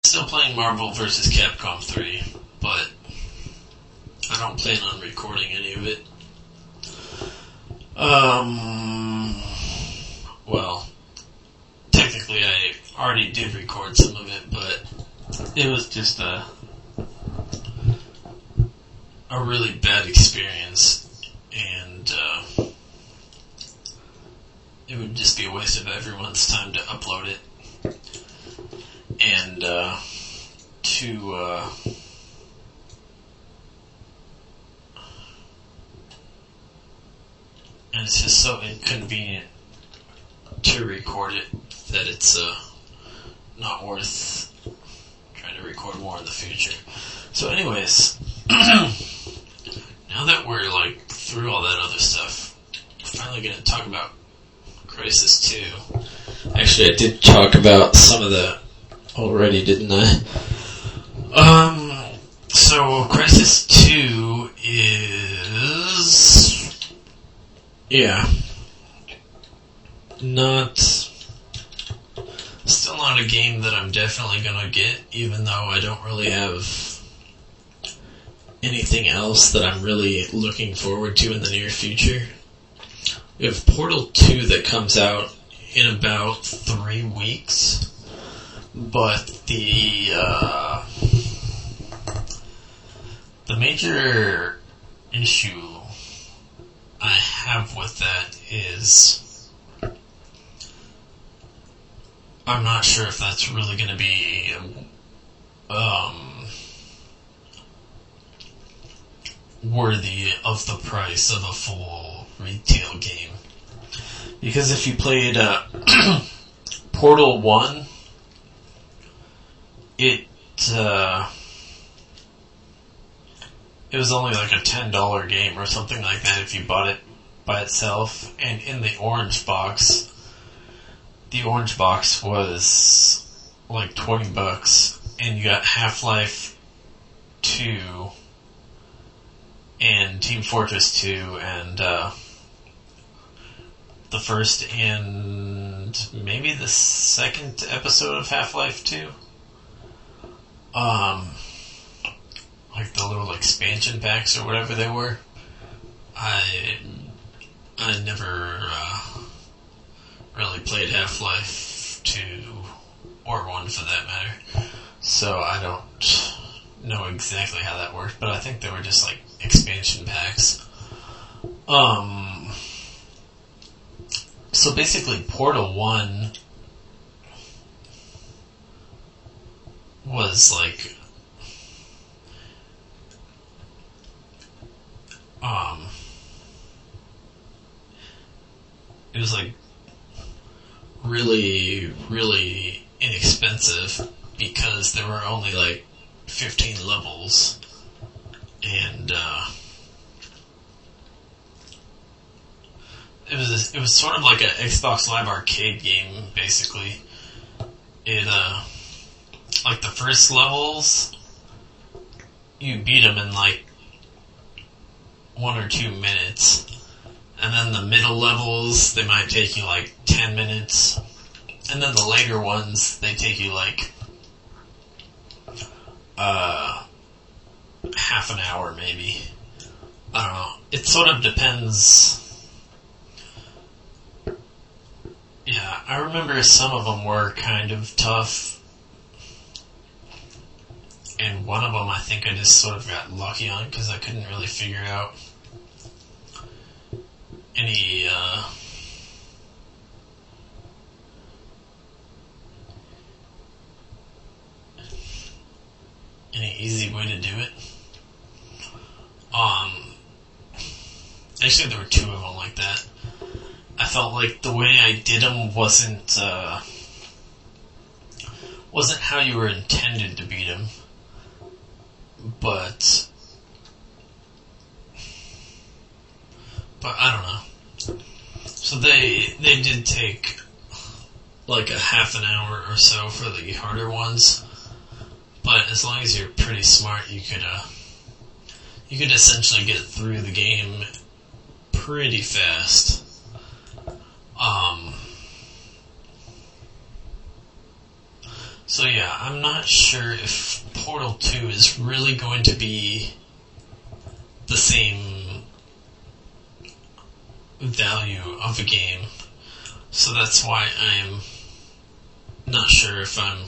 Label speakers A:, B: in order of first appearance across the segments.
A: Still playing Marvel vs. Capcom 3, but I don't plan on recording any of it. Well, technically I already did record some of it, but it was just a really bad experience, and it would just be a waste of everyone's time to upload it, and and it's just so inconvenient to record it that it's not worth trying to record more in the future. So anyways, now that we're through all that other stuff, we're finally going to talk about Crisis 2. Actually, I did talk about some of that already, didn't I? So Crisis 2 is... still not a game that I'm definitely gonna get, even though I don't really have anything else that I'm really looking forward to in the near future. We have Portal 2 that comes out in about 3 weeks, but the major issue I have with that is I'm not sure if that's really going to be worthy of the price of a full retail game. Because if you played Portal 1, it was only like a $10 game or something like that if you bought it by itself. And in the orange box was like $20, and you got Half-Life 2 and Team Fortress 2 and the first and maybe the second episode of Half-Life 2. Like the little expansion packs or whatever they were. I never really played Half-Life 2 or 1 for that matter, so I don't know exactly how that worked, but I think they were just like expansion packs. So basically Portal 1 was like it was like really, really inexpensive because there were only like 15 levels, and it was sort of like an Xbox Live Arcade game, basically. It like the first levels, you beat them in like 1 or 2 minutes. And then the middle levels, they might take you like 10 minutes. And then the later ones, they take you like half an hour maybe. I don't know. It sort of depends. Yeah, I remember some of them were kind of tough. And one of them I think I just sort of got lucky on because I couldn't really figure out any easy way to do it. Actually there were 2 of them like that. I felt like the way I did them wasn't how you were intended to beat them, but I don't know. So they did take like a half an hour or so for the harder ones, but as long as you're pretty smart, you could essentially get through the game pretty fast. So yeah, I'm not sure if Portal 2 is really going to be the same value of a game. So that's why I'm not sure if I'm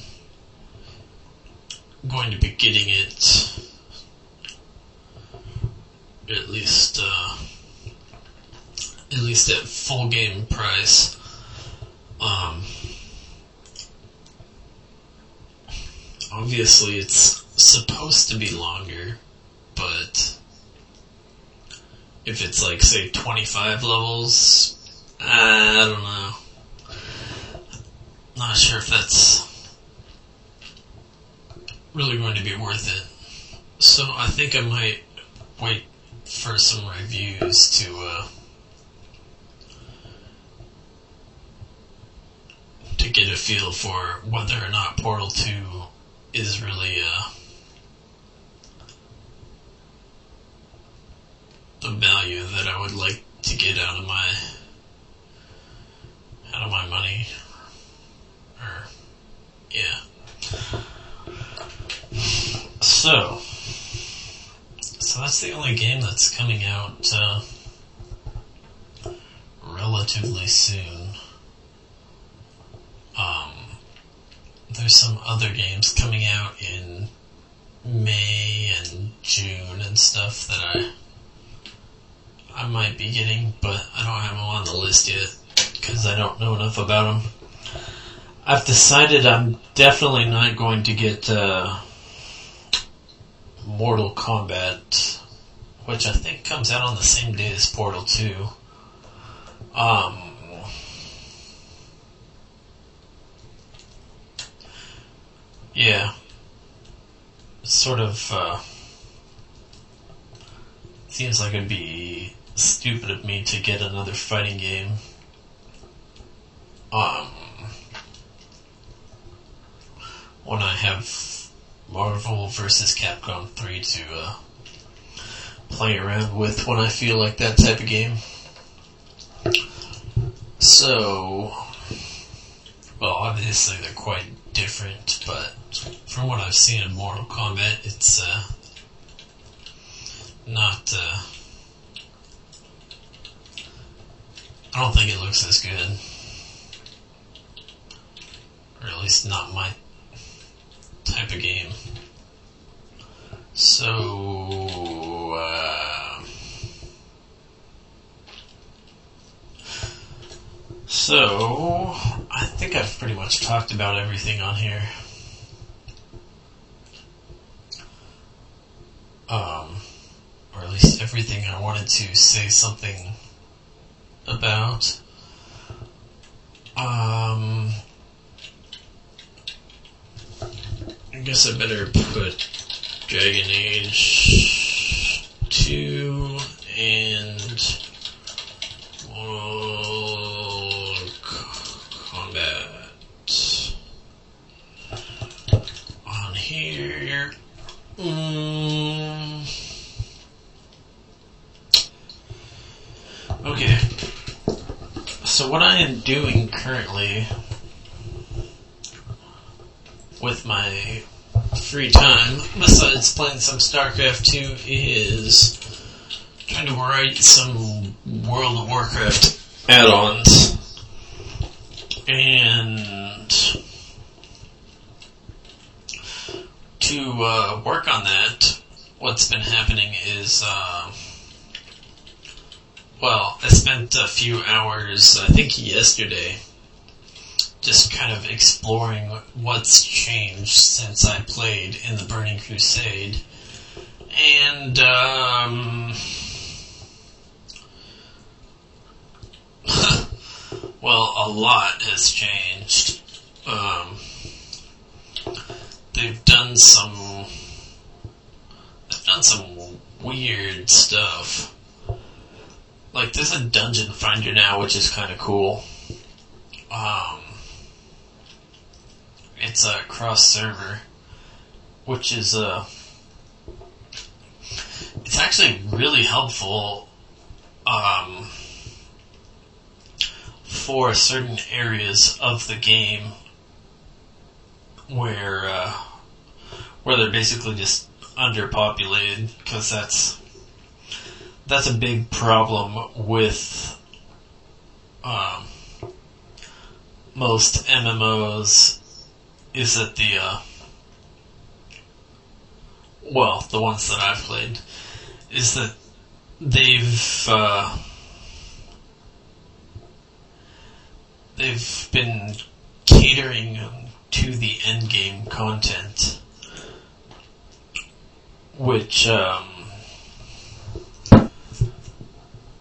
A: going to be getting it at least at full game price. Obviously it's supposed to be longer, but if it's like, say, 25 levels, I don't know. Not sure if that's really going to be worth it. So I think I might wait for some reviews to get a feel for whether or not Portal 2 is really the value that I would like to get out of my money. Or yeah. So that's the only game that's coming out relatively soon. There's some other games coming out in May and June and stuff that I might be getting, but I don't have them on the list yet because I don't know enough about them. I've decided I'm definitely not going to get Mortal Kombat, which I think comes out on the same day as Portal 2. Yeah. It's sort of, seems like it'd be stupid of me to get another fighting game. When I have Marvel vs. Capcom 3 to, play around with when I feel like that type of game. So, well, obviously they're quite different, but from what I've seen in Mortal Kombat, it's not. I don't think it looks as good, or at least not my type of game. So, I think I've pretty much talked about everything on here. Or at least everything I wanted to say something about. I guess I better put Dragon Age 2 and Mortal Kombat on here. Okay. So what I am doing currently with my free time, besides playing some StarCraft 2, is trying to write some World of Warcraft add-ons. And to work on that, what's been happening is, I spent a few hours, I think yesterday, just kind of exploring what's changed since I played in the Burning Crusade. And, well, a lot has changed. They've done some weird stuff. Like, there's a dungeon finder now, which is kind of cool. It's a cross-server, which is, it's actually really helpful, for certain areas of the game where they're basically just underpopulated, because that's a big problem with most MMOs, is that the ones that I've played, is that they've been catering to the endgame content, which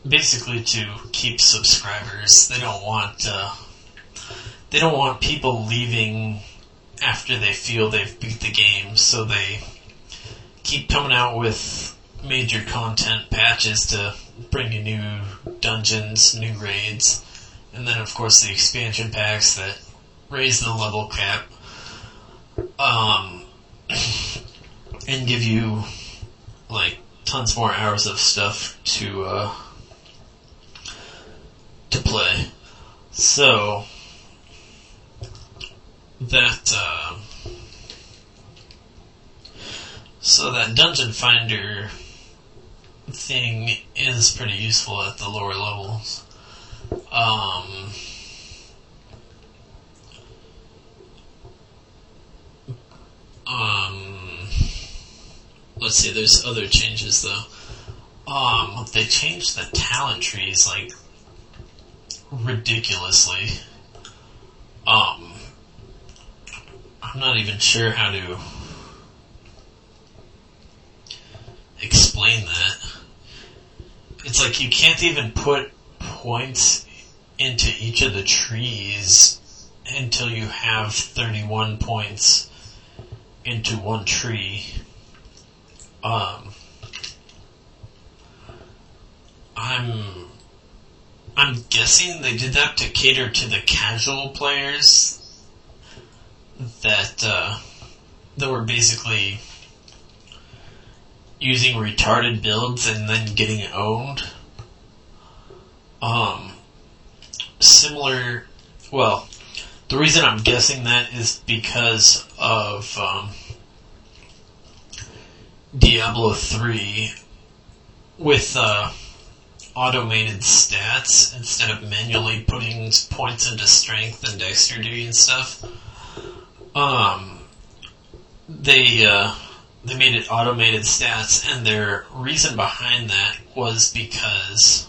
A: basically to keep subscribers. They don't want people leaving after they feel they've beat the game, so they keep coming out with major content patches to bring you new dungeons, new raids, and then of course the expansion packs that raise the level cap, and give you like tons more hours of stuff to play. So that dungeon finder thing is pretty useful at the lower levels. Let's see, there's other changes though. They changed the talent trees like ridiculously. I'm not even sure how to explain that. It's like you can't even put points into each of the trees until you have 31 points into one tree. I'm guessing they did that to cater to the casual players that were basically using retarded builds and then getting owned. The reason I'm guessing that is because of Diablo 3 with automated stats instead of manually putting points into strength and dexterity and stuff. They made it automated stats, and their reason behind that was because